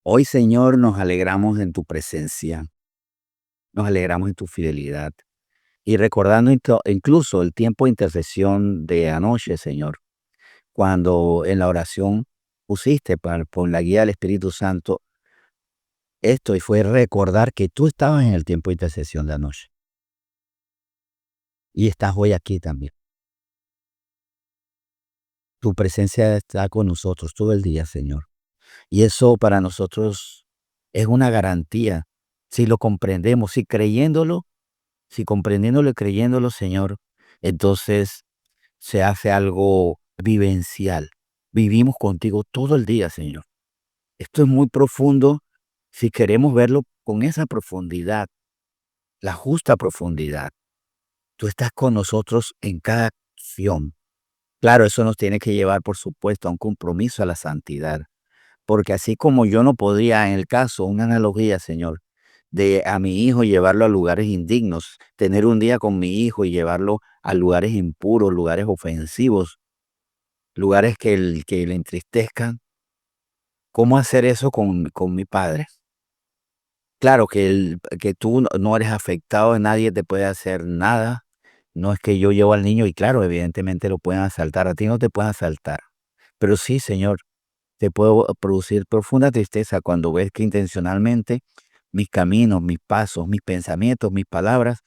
Hoy, Señor, nos alegramos en tu presencia, nos alegramos en tu fidelidad y recordando incluso el tiempo de intercesión de anoche, Señor, cuando en la oración pusiste por la guía del Espíritu Santo esto y fue recordar que tú estabas en el tiempo de intercesión de anoche y estás hoy aquí también. Tu presencia está con nosotros todo el día, Señor. Y eso para nosotros es una garantía. Si lo comprendemos, si comprendiéndolo y creyéndolo, Señor, entonces se hace algo vivencial. Vivimos contigo todo el día, Señor. Esto es muy profundo si queremos verlo con esa profundidad, la justa profundidad. Tú estás con nosotros en cada acción. Claro, eso nos tiene que llevar, por supuesto, a un compromiso a la santidad. Porque así como yo no podría, en el caso, una analogía, Señor, de a mi hijo llevarlo a lugares indignos, tener un día con mi hijo y llevarlo a lugares impuros, lugares ofensivos, lugares que le entristezcan. ¿Cómo hacer eso con mi padre? Claro que tú no eres afectado, nadie te puede hacer nada. No es que yo llevo al niño y claro, evidentemente lo pueden asaltar, a ti no te pueden asaltar. Pero sí, Señor, te puedo producir profunda tristeza cuando ves que intencionalmente mis caminos, mis pasos, mis pensamientos, mis palabras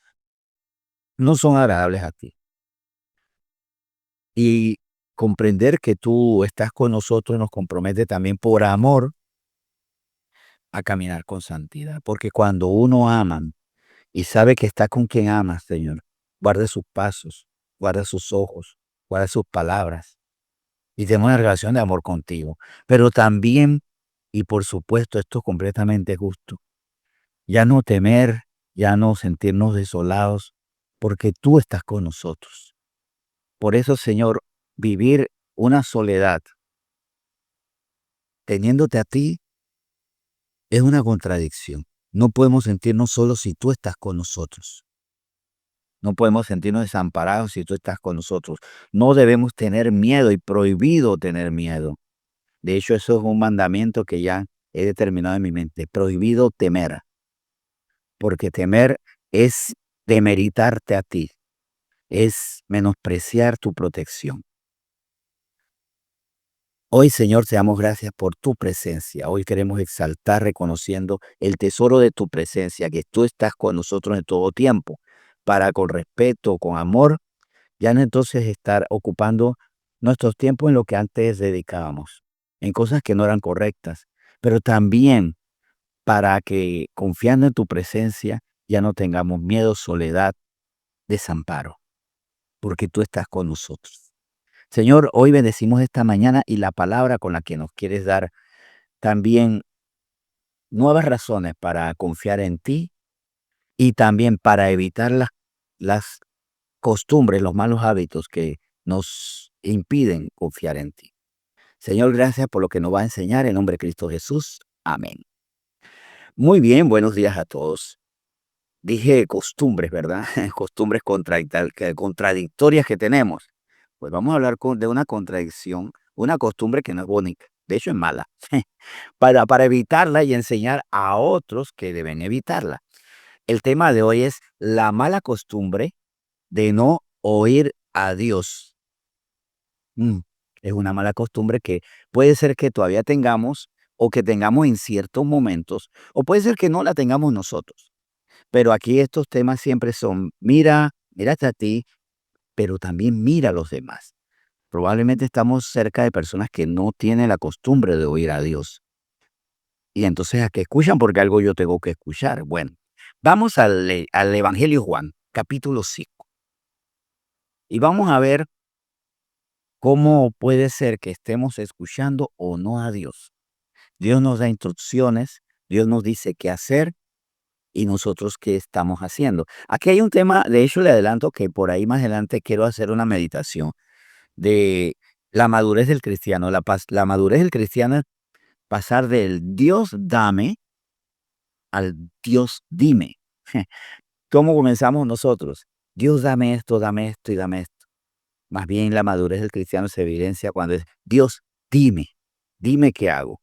no son agradables a ti. Y comprender que tú estás con nosotros nos compromete también por amor a caminar con santidad. Porque cuando uno ama y sabe que está con quien ama, Señor, guarda sus pasos, guarda sus ojos, guarda sus palabras y tenemos una relación de amor contigo. Pero también, y por supuesto, esto es completamente justo, ya no temer, ya no sentirnos desolados, porque tú estás con nosotros. Por eso, Señor, vivir una soledad teniéndote a ti es una contradicción. No podemos sentirnos solos si tú estás con nosotros. No podemos sentirnos desamparados si tú estás con nosotros. No debemos tener miedo y prohibido tener miedo. De hecho, eso es un mandamiento que ya he determinado en mi mente. Prohibido temer, porque temer es demeritarte a ti, es menospreciar tu protección. Hoy, Señor, te damos gracias por tu presencia. Hoy queremos exaltar reconociendo el tesoro de tu presencia, que tú estás con nosotros en todo tiempo, para con respeto, con amor, ya no entonces estar ocupando nuestros tiempos en lo que antes dedicábamos, en cosas que no eran correctas, pero también para que confiando en tu presencia ya no tengamos miedo, soledad, desamparo, porque tú estás con nosotros. Señor, hoy bendecimos esta mañana y la palabra con la que nos quieres dar también nuevas razones para confiar en ti y también para evitar las costumbres, los malos hábitos que nos impiden confiar en ti. Señor, gracias por lo que nos va a enseñar en nombre de Cristo Jesús. Amén. Muy bien, buenos días a todos. Dije costumbres, ¿verdad? Costumbres contradictorias que tenemos. Pues vamos a hablar de una contradicción, una costumbre que no es bonita, de hecho es mala, para evitarla y enseñar a otros que deben evitarla. El tema de hoy es la mala costumbre de no oír a Dios. Mm, es una mala costumbre que puede ser que todavía tengamos o que tengamos en ciertos momentos, o puede ser que no la tengamos nosotros. Pero aquí estos temas siempre son, mira, mírate a ti, pero también mira a los demás. Probablemente estamos cerca de personas que no tienen la costumbre de oír a Dios. Y entonces, ¿a qué escuchan? Porque algo yo tengo que escuchar. Bueno, vamos al Evangelio Juan, capítulo 5. Y vamos a ver cómo puede ser que estemos escuchando o no a Dios. Dios nos da instrucciones, Dios nos dice qué hacer y nosotros qué estamos haciendo. Aquí hay un tema, de hecho le adelanto que por ahí más adelante quiero hacer una meditación de la madurez del cristiano. La madurez del cristiano es pasar del Dios dame al Dios dime. ¿Cómo comenzamos nosotros? Dios dame esto y dame esto. Más bien la madurez del cristiano se evidencia cuando es Dios dime, dime qué hago.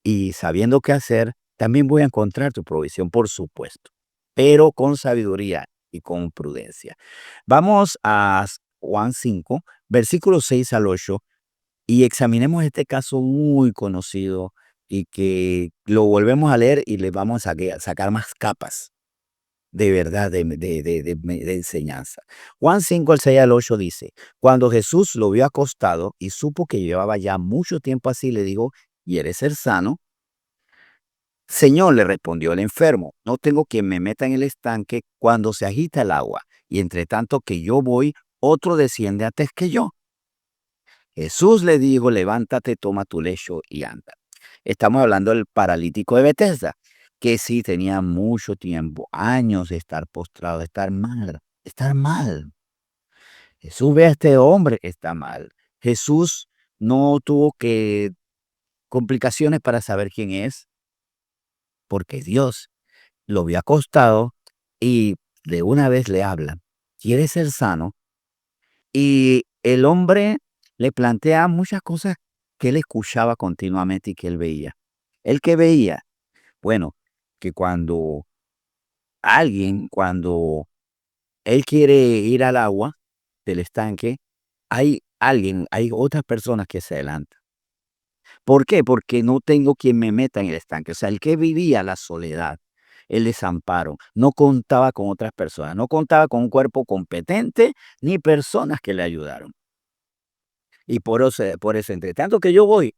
y sabiendo qué hacer, también voy a encontrar tu provisión, por supuesto, pero con sabiduría y con prudencia. Vamos a Juan 5, versículos 6 al 8, y examinemos este caso muy conocido y que lo volvemos a leer y le vamos a sacar más capas de verdad, de enseñanza. Juan 5, al 6 al 8 dice, cuando Jesús lo vio acostado y supo que llevaba ya mucho tiempo así, le dijo, ¿quieres ser sano? Señor, le respondió el enfermo, no tengo quien me meta en el estanque cuando se agita el agua, y entre tanto que yo voy, otro desciende antes que yo. Jesús le dijo, levántate, toma tu lecho y anda. Estamos hablando del paralítico de Betesda, que sí tenía mucho tiempo, años de estar postrado, de estar mal, estar mal. Jesús ve a este hombre, está mal. Jesús no tuvo que complicaciones para saber quién es, porque Dios lo vio acostado y de una vez le habla. ¿Quiere ser sano? Y el hombre le plantea muchas cosas que él escuchaba continuamente y que él veía. ¿El que veía? Bueno, que cuando él quiere ir al agua del estanque, hay otras personas que se adelantan. ¿Por qué? Porque no tengo quien me meta en el estanque. O sea, el que vivía la soledad, el desamparo, no contaba con otras personas, no contaba con un cuerpo competente ni personas que le ayudaron. Y por eso, entre tanto que yo voy,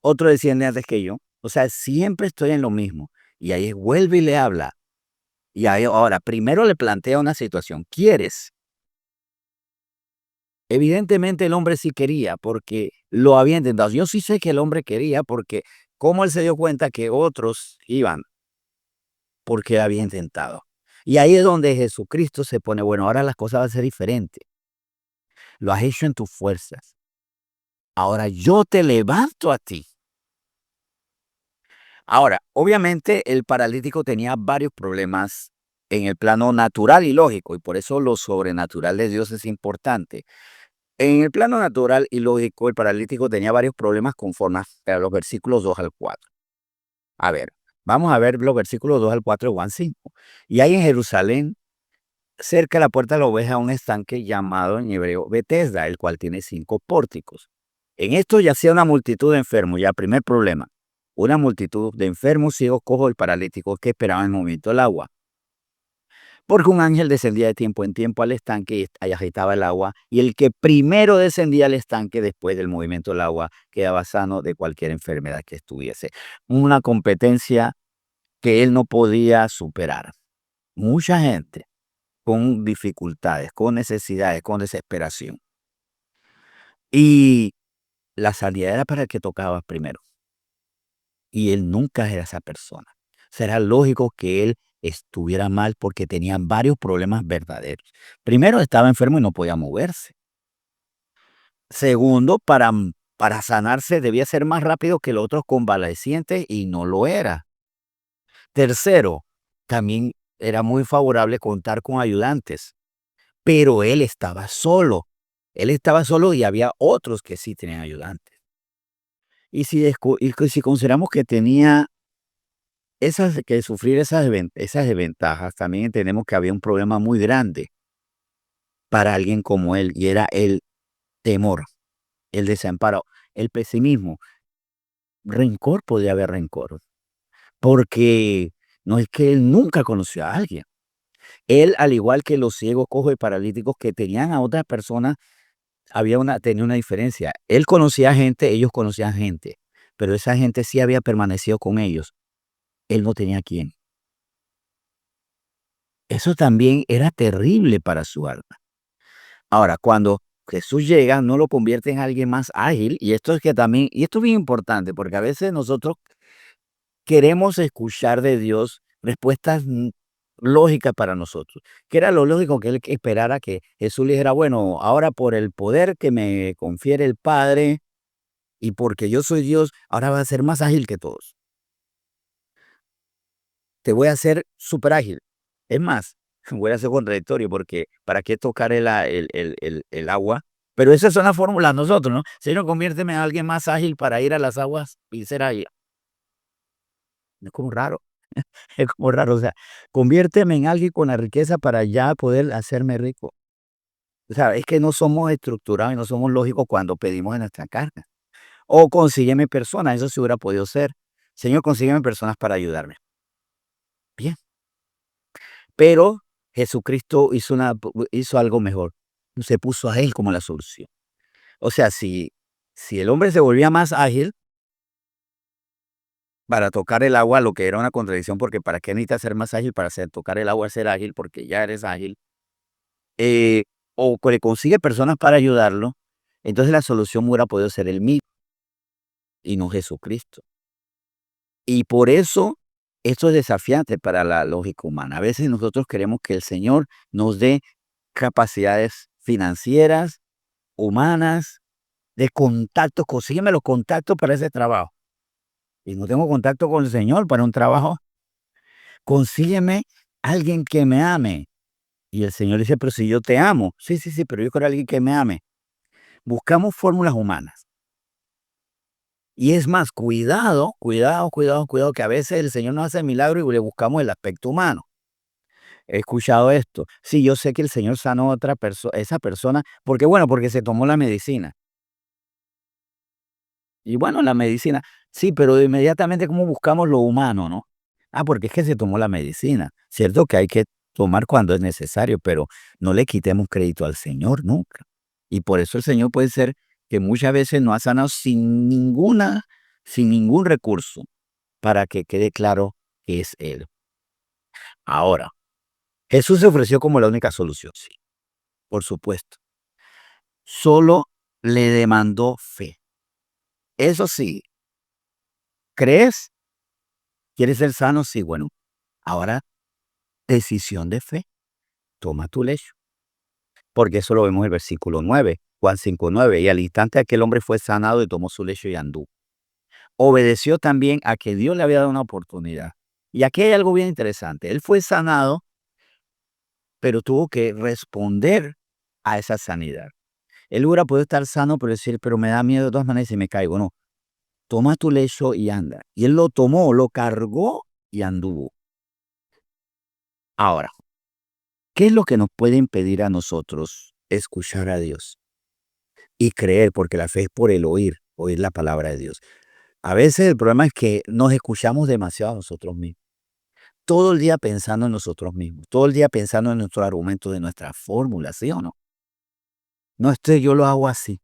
otro desciende antes que yo. O sea, siempre estoy en lo mismo. Y ahí vuelve y le habla. Y ahí ahora, primero le plantea una situación. ¿Quieres? Evidentemente el hombre sí quería porque lo había intentado. Yo sí sé que el hombre quería porque cómo él se dio cuenta que otros iban porque había intentado. Y ahí es donde Jesucristo se pone, bueno, ahora las cosas van a ser diferentes. Lo has hecho en tus fuerzas. Ahora yo te levanto a ti. Ahora, obviamente el paralítico tenía varios problemas en el plano natural y lógico, y por eso lo sobrenatural de Dios es importante. En el plano natural y lógico, el paralítico tenía varios problemas conforme a los versículos 2 al 4. A ver, vamos a ver los versículos 2 al 4 de Juan 5. Y hay en Jerusalén, cerca de la puerta de la oveja, un estanque llamado en hebreo Betesda, el cual tiene 5 pórticos. En esto yacía una multitud de enfermos, ya primer problema. Una multitud de enfermos, ciegos, cojos y paralíticos que esperaban el movimiento del agua. Porque un ángel descendía de tiempo en tiempo al estanque y agitaba el agua, y el que primero descendía al estanque después del movimiento del agua quedaba sano de cualquier enfermedad que estuviese. Una competencia que él no podía superar. Mucha gente con dificultades, con necesidades, con desesperación. Y la sanidad era para el que tocaba primero. Y él nunca era esa persona. Será lógico que él estuviera mal porque tenía varios problemas verdaderos. Primero, estaba enfermo y no podía moverse. Segundo, para sanarse debía ser más rápido que los otros convalecientes y no lo era. Tercero, también era muy favorable contar con ayudantes, pero él estaba solo. Él estaba solo y había otros que sí tenían ayudantes. Y si consideramos que tenía sufrir esas desventajas, también entendemos que había un problema muy grande para alguien como él, y era el temor, el desamparo, el pesimismo. Rencor, podía haber rencor, porque no es que él nunca conoció a alguien. Él, al igual que los ciegos, cojos y paralíticos que tenían a otras personas, tenía una diferencia. Él conocía gente, ellos conocían gente, pero esa gente sí había permanecido con ellos. Él no tenía quién. Eso también era terrible para su alma. Ahora, cuando Jesús llega, no lo convierte en alguien más ágil, y esto es bien importante, porque a veces nosotros queremos escuchar de Dios respuestas lógicas para nosotros. Que era lo lógico que él esperara que Jesús le dijera, bueno, ahora por el poder que me confiere el Padre y porque yo soy Dios, ahora va a ser más ágil que todos. Te voy a hacer súper ágil. Es más, voy a ser contradictorio porque ¿para qué tocar el agua? Pero esas son las fórmulas nosotros, ¿no? Señor, conviérteme en alguien más ágil para ir a las aguas y ser ágil. Es como raro, es como raro, o sea, conviérteme en alguien con la riqueza para ya poder hacerme rico. O sea, es que no somos estructurados y no somos lógicos cuando pedimos en nuestra carga. O consígueme personas, eso sí hubiera podido ser. Señor, consígueme personas para ayudarme. Bien, pero Jesucristo hizo algo mejor. Se puso a él como la solución. O sea, si el hombre se volvía más ágil para tocar el agua, lo que era una contradicción, porque ¿para qué necesitas ser más ágil para tocar el agua, ser ágil? Porque ya eres ágil. eh, o que le consigue personas para ayudarlo, entonces la solución hubiera podido ser el mismo y no Jesucristo. Y por eso esto es desafiante para la lógica humana. A veces nosotros queremos que el Señor nos dé capacidades financieras, humanas, de contacto. Consígueme los contactos para ese trabajo. Y no tengo contacto con el Señor para un trabajo. Consígueme alguien que me ame. Y el Señor dice, pero si yo te amo. Sí, sí, sí, pero yo quiero alguien que me ame. Buscamos fórmulas humanas. Y es más, cuidado, cuidado, cuidado, cuidado, que a veces el Señor nos hace milagro y le buscamos el aspecto humano. He escuchado esto. Sí, yo sé que el Señor sanó a otra persona, esa persona, porque bueno, porque se tomó la medicina. Y bueno, la medicina, sí, pero inmediatamente como buscamos lo humano, ¿no? Ah, porque es que se tomó la medicina. Cierto que hay que tomar cuando es necesario, pero no le quitemos crédito al Señor nunca. Y por eso el Señor puede ser que muchas veces nos ha sanado sin ningún recurso, para que quede claro que es Él. Ahora, Jesús se ofreció como la única solución, sí, por supuesto. Solo le demandó fe. Eso sí, ¿crees? ¿Quieres ser sano? Sí, bueno. Ahora, decisión de fe. Toma tu lecho. Porque eso lo vemos en el versículo 9, Juan 5:9. Y al instante aquel hombre fue sanado y tomó su lecho y anduvo. Obedeció también a que Dios le había dado una oportunidad. Y aquí hay algo bien interesante. Él fue sanado, pero tuvo que responder a esa sanidad. Él hubiera podido estar sano, pero decir, pero me da miedo de todas maneras si me caigo. No, toma tu lecho y anda. Y él lo tomó, lo cargó y anduvo. Ahora, ¿qué es lo que nos puede impedir a nosotros escuchar a Dios y creer? Porque la fe es por el oír, oír la palabra de Dios. A veces el problema es que nos escuchamos demasiado a nosotros mismos. Todo el día pensando en nosotros mismos, todo el día pensando en nuestros argumentos, de nuestra fórmula, ¿sí o no? No, yo lo hago así.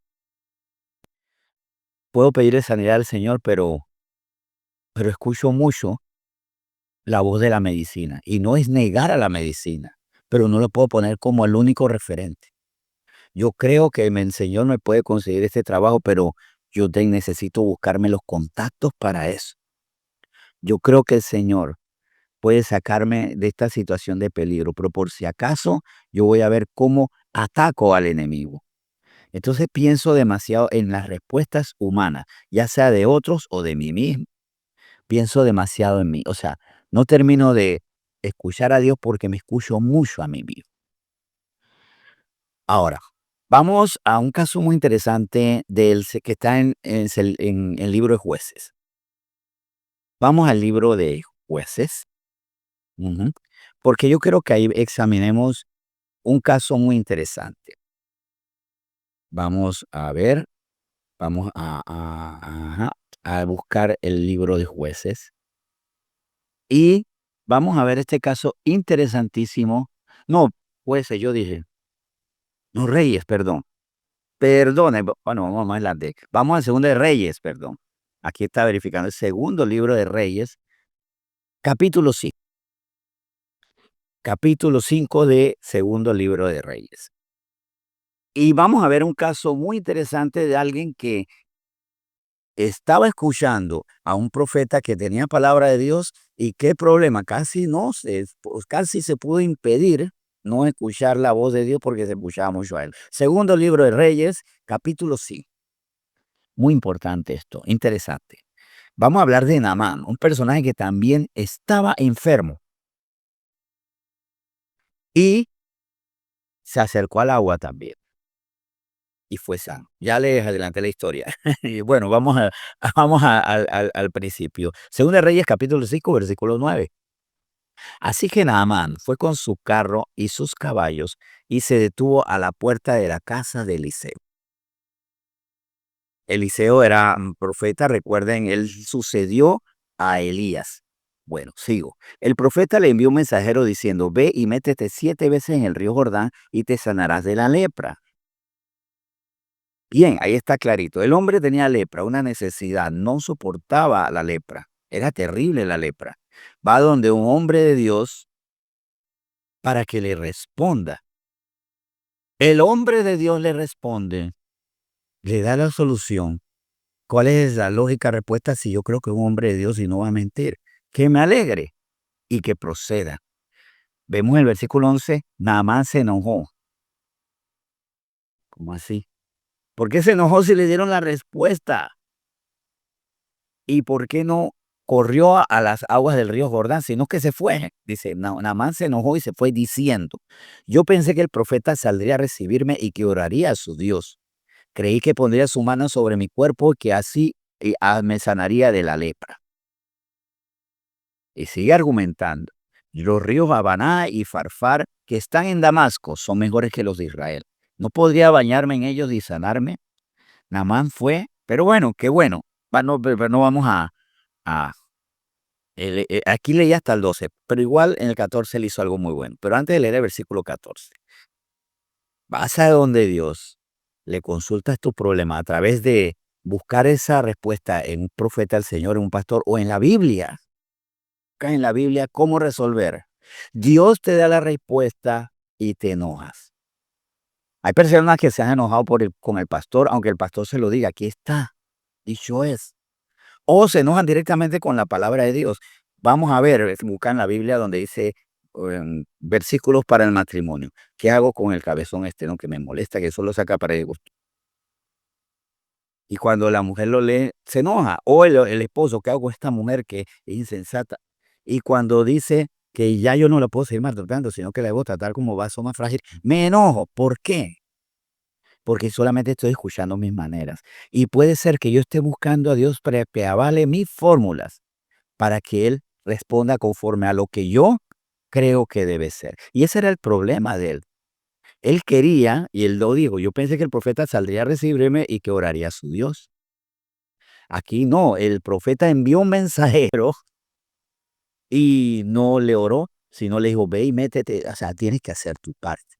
Puedo pedirle sanidad al Señor, pero escucho mucho la voz de la medicina. Y no es negar a la medicina, pero no lo puedo poner como el único referente. Yo creo que el Señor me puede conseguir este trabajo, pero yo necesito buscarme los contactos para eso. Yo creo que el Señor puede sacarme de esta situación de peligro, pero por si acaso yo voy a ver cómo ataco al enemigo. Entonces pienso demasiado en las respuestas humanas, ya sea de otros o de mí mismo. Pienso demasiado en mí. O sea, no termino de escuchar a Dios porque me escucho mucho a mí mismo. Ahora, vamos a un caso muy interesante que está en el libro de Jueces. Vamos al libro de Jueces, ujú, porque yo creo que ahí examinemos un caso muy interesante. Vamos a ver, vamos ajá, a buscar el libro de Jueces y vamos a ver este caso interesantísimo. No, Jueces, yo dije, no, Reyes, perdón. Perdone, bueno, vamos más adelante. Vamos al segundo de Reyes, perdón. Aquí está verificando el segundo libro de Reyes, capítulo 5, capítulo 5 de segundo libro de Reyes. Y vamos a ver un caso muy interesante de alguien que estaba escuchando a un profeta que tenía palabra de Dios y qué problema, casi se pudo impedir no escuchar la voz de Dios porque se escuchaba mucho a él. Segundo libro de Reyes, capítulo 5. Muy importante esto, interesante. Vamos a hablar de Naamán, un personaje que también estaba enfermo y se acercó al agua también. y fue sano. Ya les adelanté la historia. Y bueno, vamos vamos al principio. Segunda de Reyes, capítulo 5 versículo 9. Así que Naamán fue con su carro y sus caballos y se detuvo a la puerta de la casa de Eliseo. Eliseo era profeta, recuerden, él sucedió a Elías. Bueno, sigo. El profeta le envió un mensajero diciendo, ve y métete 7 veces en el río Jordán y te sanarás de la lepra. Bien, ahí está clarito. El hombre tenía lepra, una necesidad, no soportaba la lepra. Era terrible la lepra. Va donde un hombre de Dios para que le responda. El hombre de Dios le responde, le da la solución. ¿Cuál es la lógica respuesta si yo creo que es un hombre de Dios y no va a mentir? Que me alegre y que proceda. Vemos en el versículo 11, Naamán se enojó. ¿Cómo así? ¿Por qué se enojó si le dieron la respuesta? ¿Y por qué no corrió a las aguas del río Jordán, sino que se fue? Dice, Naamán se enojó y se fue diciendo, yo pensé que el profeta saldría a recibirme y que oraría a su Dios. Creí que pondría su mano sobre mi cuerpo y que así me sanaría de la lepra. Y sigue argumentando. Los ríos Habaná y Farfar que están en Damasco son mejores que los de Israel. ¿No podría bañarme en ellos y sanarme? Naamán fue, pero bueno, qué bueno. Pero no vamos a aquí leí hasta el 12, pero igual en el 14 él hizo algo muy bueno. Pero antes de leer el versículo 14, vas a donde Dios, le consultas tu problema a través de buscar esa respuesta en un profeta del Señor, en un pastor o en la Biblia. Busca en la Biblia cómo resolver. Dios te da la respuesta y te enojas. Hay personas que se han enojado con el pastor, aunque el pastor se lo diga, aquí está, dicho es. O se enojan directamente con la palabra de Dios. Vamos a ver, buscar en la Biblia donde dice versículos para el matrimonio. ¿Qué hago con el cabezón este, no? Que me molesta, que solo saca para el gusto. Y cuando la mujer lo lee, se enoja. O el esposo, ¿qué hago con esta mujer que es insensata? Y cuando dice que ya yo no la puedo seguir maltratando, sino que la debo tratar como vaso más frágil, me enojo. ¿Por qué? Porque solamente estoy escuchando mis maneras. Y puede ser que yo esté buscando a Dios para que avale mis fórmulas, para que Él responda conforme a lo que yo creo que debe ser. Y ese era el problema de él. Él quería, y él lo dijo, yo pensé que el profeta saldría a recibirme y que oraría a su Dios. Aquí no, el profeta envió un mensajero y no le oró, sino le dijo, ve y métete, o sea, tienes que hacer tu parte.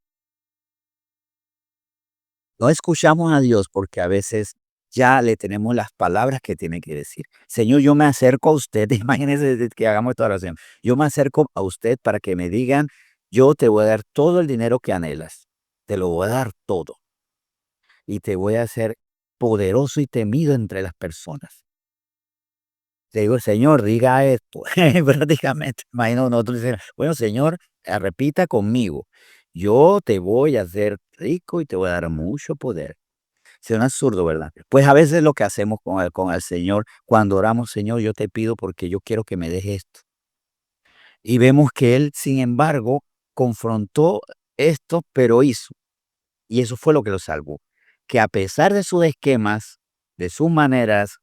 No escuchamos a Dios porque a veces ya le tenemos las palabras que tiene que decir. Señor, yo me acerco a usted, imagínese que hagamos esta oración. Yo me acerco a usted para que me digan, yo te voy a dar todo el dinero que anhelas. Te lo voy a dar todo. Y te voy a hacer poderoso y temido entre las personas. Te digo, Señor, diga esto. Prácticamente, imagino nosotros diciendo, bueno, Señor, repita conmigo. Yo te voy a hacer rico y te voy a dar mucho poder. Suena absurdo, ¿verdad? Pues a veces lo que hacemos con el Señor, cuando oramos, Señor, yo te pido porque yo quiero que me dejes esto. Y vemos que Él, sin embargo, confrontó esto, pero hizo. Y eso fue lo que lo salvó. Que a pesar de sus esquemas, de sus maneras,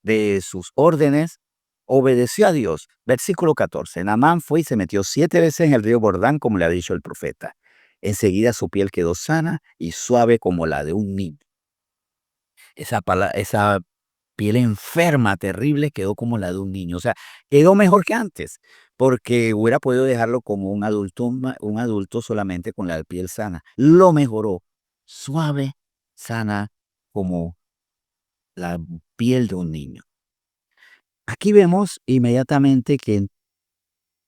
de sus órdenes, obedeció a Dios. Versículo 14. Naamán fue y se metió 7 veces en el río Jordán, como le ha dicho el profeta. Enseguida su piel quedó sana y suave como la de un niño. Esa piel enferma, terrible, quedó como la de un niño. O sea, quedó mejor que antes, porque hubiera podido dejarlo como un adulto solamente con la piel sana. Lo mejoró, suave, sana, como la piel de un niño. Aquí vemos inmediatamente que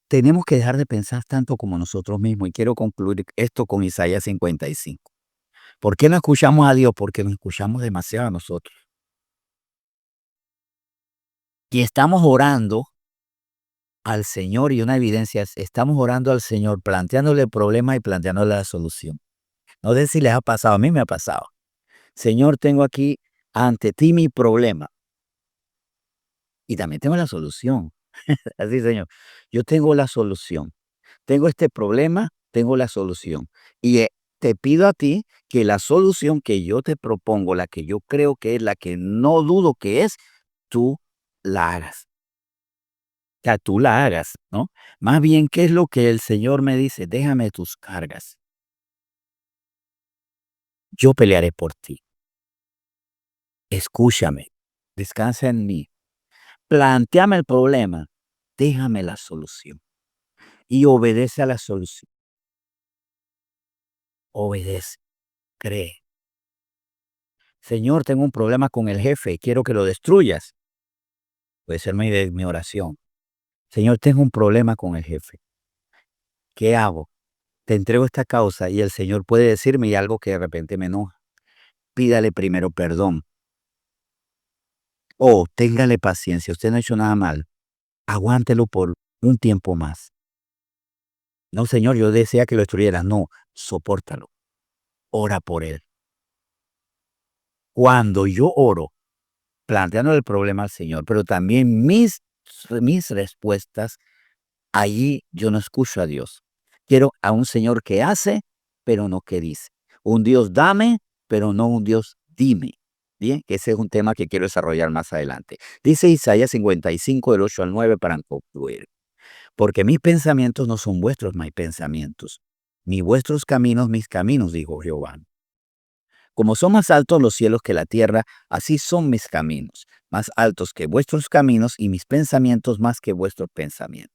tenemos que dejar de pensar tanto como nosotros mismos. Y quiero concluir esto con Isaías 55. ¿Por qué no escuchamos a Dios? Porque nos escuchamos demasiado a nosotros. Y estamos orando al Señor, y una evidencia es, estamos orando al Señor, planteándole el problema y planteándole la solución. No sé si les ha pasado, a mí me ha pasado. Señor, tengo aquí ante ti mi problema y también tengo la solución. Así, Señor, yo tengo la solución. Tengo este problema, tengo la solución. Y te pido a ti que la solución que yo te propongo, la que yo creo que es, la que no dudo que es, tú la hagas. O sea, tú la hagas, ¿no? Más bien, ¿qué es lo que el Señor me dice? Déjame tus cargas. Yo pelearé por ti. Escúchame. Descansa en mí. Plantéame el problema. Déjame la solución. Y obedece a la solución. Obedece. Cree. Señor, tengo un problema con el jefe. Quiero que lo destruyas. Puede ser mi oración. Señor, tengo un problema con el jefe. ¿Qué hago? Te entrego esta causa y el Señor puede decirme y algo que de repente me enoja. Pídale primero perdón. O téngale paciencia. Usted no ha hecho nada mal. Aguántelo por un tiempo más. No, Señor, yo desea que lo destruyeras. No, sopórtalo. Ora por él. Cuando yo oro, planteando el problema al Señor, pero también mis respuestas, allí yo no escucho a Dios. Quiero a un Señor que hace, pero no que dice. Un Dios dame, pero no un Dios dime. Bien, que ese es un tema que quiero desarrollar más adelante. Dice Isaías 55, del 8 al 9, para concluir. Porque mis pensamientos no son vuestros mis pensamientos, ni vuestros caminos mis caminos, dijo Jehová. Como son más altos los cielos que la tierra, así son mis caminos, más altos que vuestros caminos y mis pensamientos más que vuestros pensamientos.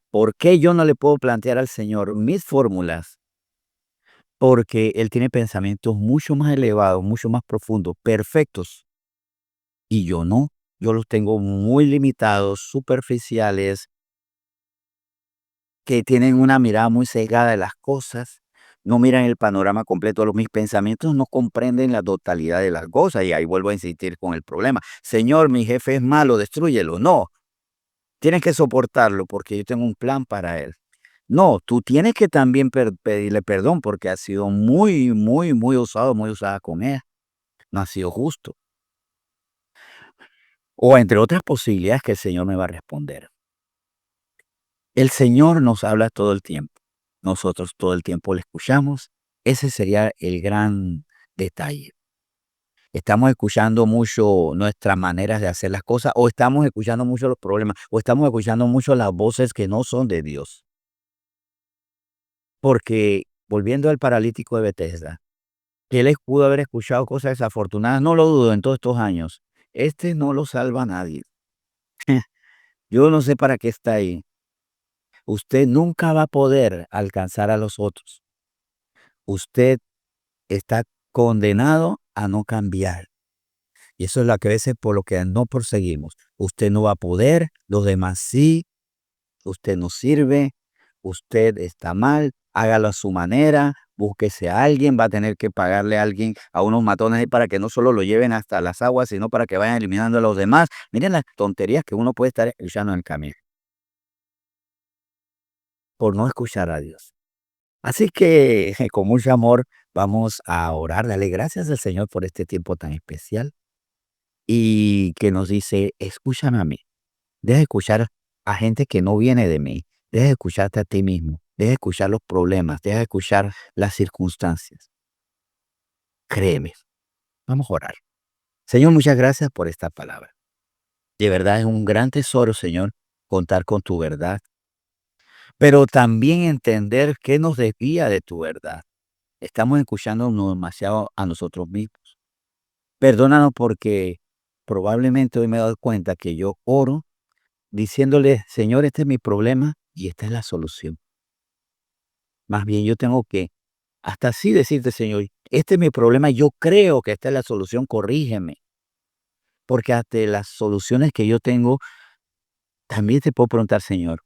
¿Por qué yo no le puedo plantear al Señor mis fórmulas? Porque Él tiene pensamientos mucho más elevados, mucho más profundos, perfectos, y yo no. Yo los tengo muy limitados, superficiales, que tienen una mirada muy cegada de las cosas, no miran el panorama completo. Mis pensamientos no comprenden la totalidad de las cosas, y ahí vuelvo a insistir con el problema. Señor, mi jefe es malo, destrúyelo. No, tienes que soportarlo porque yo tengo un plan para él. No, tú tienes que también pedirle perdón porque has sido muy, muy, muy usado, muy usada con él. No ha sido justo. O entre otras posibilidades que el Señor me va a responder. El Señor nos habla todo el tiempo. Nosotros todo el tiempo le escuchamos. Ese sería el gran detalle. Estamos escuchando mucho nuestras maneras de hacer las cosas, o estamos escuchando mucho los problemas, o estamos escuchando mucho las voces que no son de Dios. Porque, volviendo al paralítico de Bethesda, que él pudo haber escuchado cosas desafortunadas, no lo dudo en todos estos años. Este no lo salva a nadie. Yo no sé para qué está ahí. Usted nunca va a poder alcanzar a los otros. Usted está condenado a no cambiar. Y eso es lo que a veces por lo que no proseguimos. Usted no va a poder, los demás sí, usted no sirve, usted está mal, hágalo a su manera, búsquese a alguien, va a tener que pagarle a alguien, a unos matones ahí para que no solo lo lleven hasta las aguas, sino para que vayan eliminando a los demás. Miren las tonterías que uno puede estar escuchando en el camino por no escuchar a Dios. Así que con mucho amor vamos a orar, darle gracias al Señor por este tiempo tan especial y que nos dice, escúchame a mí. Deja de escuchar a gente que no viene de mí. Deja de escucharte a ti mismo. Deja de escuchar los problemas. Deja de escuchar las circunstancias. Créeme. Vamos a orar. Señor, muchas gracias por esta palabra. De verdad es un gran tesoro, Señor, contar con tu verdad, pero también entender qué nos desvía de tu verdad. Estamos escuchándonos demasiado a nosotros mismos. Perdónanos porque probablemente hoy me he dado cuenta que yo oro diciéndole, Señor, este es mi problema y esta es la solución. Más bien yo tengo que hasta así decirte, Señor, este es mi problema, yo creo que esta es la solución, corrígeme. Porque hasta las soluciones que yo tengo, también te puedo preguntar, Señor,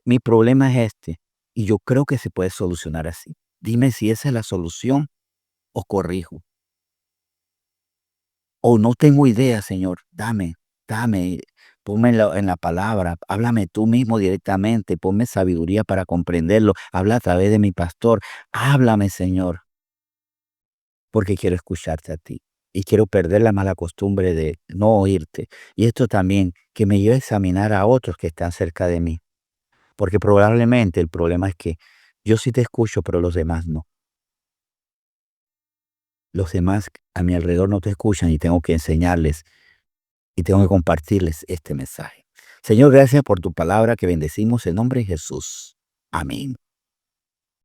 mi problema es este y yo creo que se puede solucionar así. Dime si esa es la solución o corrijo. O no tengo idea, Señor, dame, ponme en la palabra, háblame tú mismo directamente, ponme sabiduría para comprenderlo, habla a través de mi pastor, háblame, Señor, porque quiero escucharte a ti y quiero perder la mala costumbre de no oírte. Y esto también, que me lleve a examinar a otros que están cerca de mí, porque probablemente el problema es que yo sí te escucho, pero los demás no. los demás a mi alrededor no te escuchan y tengo que enseñarles y tengo que compartirles este mensaje. Señor, gracias por tu palabra que bendecimos en nombre de Jesús. Amén.